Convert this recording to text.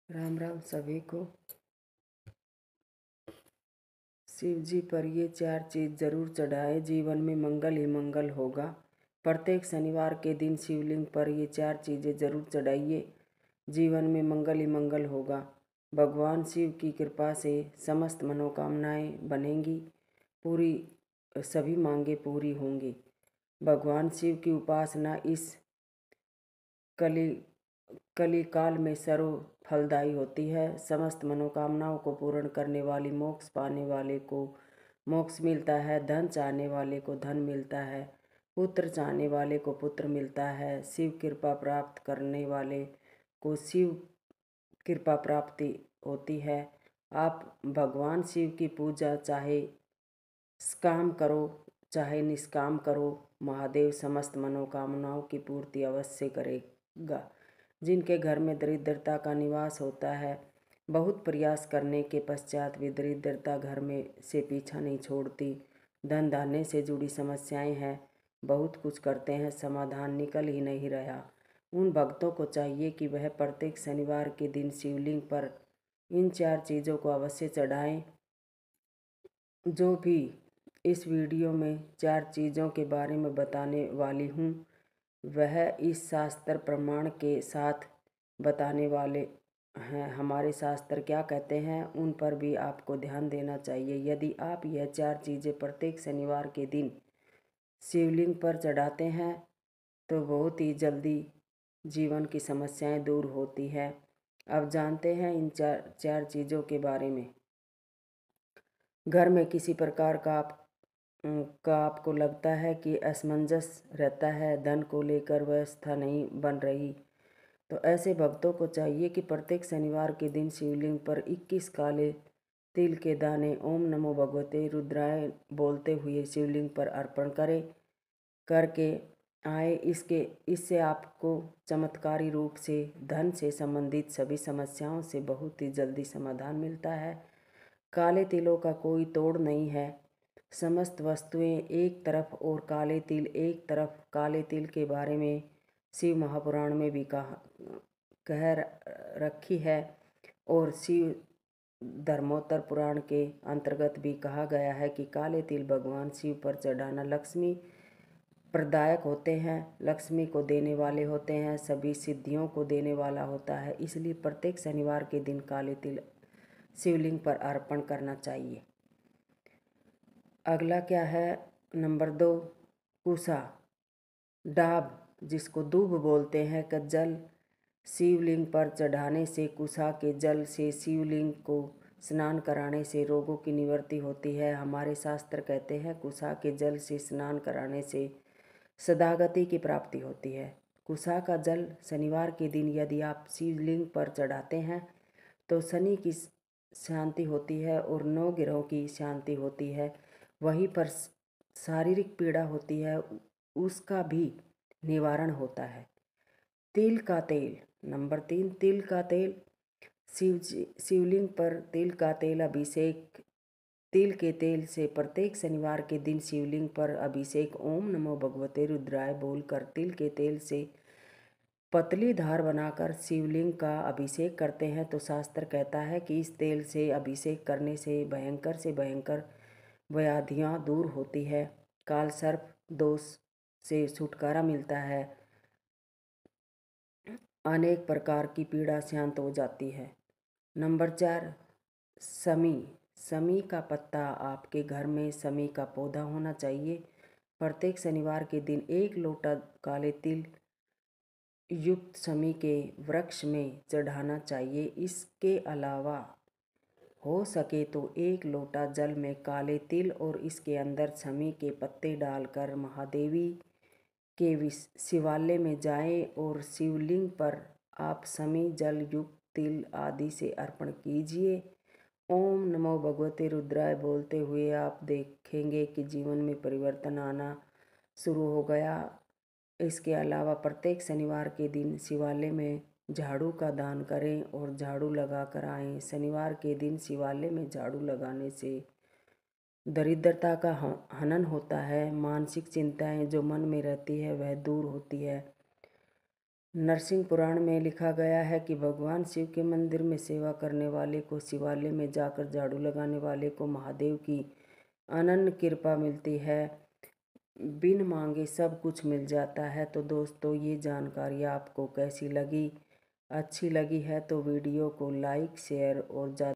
राम राम सभी को। शिव जी पर ये 4 चीज़ जरूर चढ़ाए, जीवन में मंगल ही मंगल होगा। प्रत्येक शनिवार के दिन शिवलिंग पर ये 4 चीज़ें जरूर चढ़ाइए, जीवन में मंगल ही मंगल होगा। भगवान शिव की कृपा से समस्त मनोकामनाएं बनेंगी, पूरी सभी मांगे पूरी होंगी। भगवान शिव की उपासना इस कली कलिकाल में सर्व फलदायी होती है। समस्त मनोकामनाओं को पूर्ण करने वाली, मोक्ष पाने वाले को मोक्ष मिलता है, धन चाहने वाले को धन मिलता है, पुत्र चाहने वाले को पुत्र मिलता है, शिव कृपा प्राप्त करने वाले को शिव कृपा प्राप्ति होती है। आप भगवान शिव की पूजा चाहे काम करो चाहे निष्काम करो, महादेव समस्त मनोकामनाओं की पूर्ति अवश्य करेगा। जिनके घर में दरिद्रता का निवास होता है, बहुत प्रयास करने के पश्चात भी दरिद्रता घर में से पीछा नहीं छोड़ती। धन धान्य से जुड़ी समस्याएं हैं, बहुत कुछ करते हैं, समाधान निकल ही नहीं रहा। उन भक्तों को चाहिए कि वह प्रत्येक शनिवार के दिन शिवलिंग पर इन 4 चीज़ों को अवश्य चढ़ाएं। जो भी इस वीडियो में 4 चीज़ों के बारे में बताने वाली हूँ, वह इस शास्त्र प्रमाण के साथ बताने वाले हैं। हमारे शास्त्र क्या कहते हैं उन पर भी आपको ध्यान देना चाहिए। यदि आप यह 4 चीज़ें प्रत्येक शनिवार के दिन शिवलिंग पर चढ़ाते हैं तो बहुत ही जल्दी जीवन की समस्याएं दूर होती है। अब जानते हैं इन 4 चीज़ों के बारे में। घर में किसी प्रकार का आपको लगता है कि असमंजस रहता है, धन को लेकर व्यवस्था नहीं बन रही, तो ऐसे भक्तों को चाहिए कि प्रत्येक शनिवार के दिन शिवलिंग पर 21 काले तिल के दाने ओम नमो भगवते रुद्राय बोलते हुए शिवलिंग पर अर्पण करके आए। इससे आपको चमत्कारी रूप से धन से संबंधित सभी समस्याओं से बहुत ही जल्दी समाधान मिलता है। काले तिलों का कोई तोड़ नहीं है। समस्त वस्तुएं एक तरफ और काले तिल एक तरफ। काले तिल के बारे में शिव महापुराण में भी कह रखी है और शिव धर्मोत्तर पुराण के अंतर्गत भी कहा गया है कि काले तिल भगवान शिव पर चढ़ाना लक्ष्मी प्रदायक होते हैं, लक्ष्मी को देने वाले होते हैं, सभी सिद्धियों को देने वाला होता है। इसलिए प्रत्येक शनिवार के दिन काले तिल शिवलिंग पर अर्पण करना चाहिए। अगला क्या है, नंबर 2, कुसा डाब जिसको दूब बोलते हैं का जल शिवलिंग पर चढ़ाने से, कुसा के जल से शिवलिंग को स्नान कराने से रोगों की निवृत्ति होती है। हमारे शास्त्र कहते हैं कुसा के जल से स्नान कराने से सदागति की प्राप्ति होती है। कुसा का जल शनिवार के दिन यदि आप शिवलिंग पर चढ़ाते हैं तो शनि की शांति होती है और 9 ग्रहों की शांति होती है। वहीं पर शारीरिक पीड़ा होती है उसका भी निवारण होता है। तिल का तेल, नंबर 3, तिल का तेल। शिवलिंग पर तिल का तेल अभिषेक। तिल के तेल से प्रत्येक शनिवार के दिन शिवलिंग पर अभिषेक ओम नमो भगवते रुद्राय बोलकर तिल के तेल से पतली धार बनाकर शिवलिंग का अभिषेक करते हैं तो शास्त्र कहता है कि इस तेल से अभिषेक करने से भयंकर व्याधियाँ दूर होती है, काल सर्प दोष से छुटकारा मिलता है, अनेक प्रकार की पीड़ा शांत हो जाती है। नंबर 4, समी। समी का पत्ता, आपके घर में समी का पौधा होना चाहिए। प्रत्येक शनिवार के दिन 1 लोटा काले तिल युक्त समी के वृक्ष में चढ़ाना चाहिए। इसके अलावा हो सके तो 1 लोटा जल में काले तिल और इसके अंदर समी के पत्ते डालकर महादेवी के शिवालय में जाएं और शिवलिंग पर आप समी जल युक्त तिल आदि से अर्पण कीजिए। ओम नमो भगवते रुद्राय बोलते हुए आप देखेंगे कि जीवन में परिवर्तन आना शुरू हो गया। इसके अलावा प्रत्येक शनिवार के दिन शिवालय में झाड़ू का दान करें और झाड़ू लगा कर आएँ। शनिवार के दिन शिवालय में झाड़ू लगाने से दरिद्रता का हनन होता है, मानसिक चिंताएं जो मन में रहती है वह दूर होती है। नरसिंह पुराण में लिखा गया है कि भगवान शिव के मंदिर में सेवा करने वाले को, शिवालय में जाकर झाड़ू लगाने वाले को महादेव की अनन्य कृपा मिलती है। बिन मांगे सब कुछ मिल जाता है। तो दोस्तों, ये जानकारी आपको कैसी लगी? अच्छी लगी है तो वीडियो को लाइक, शेयर और ज़्यादा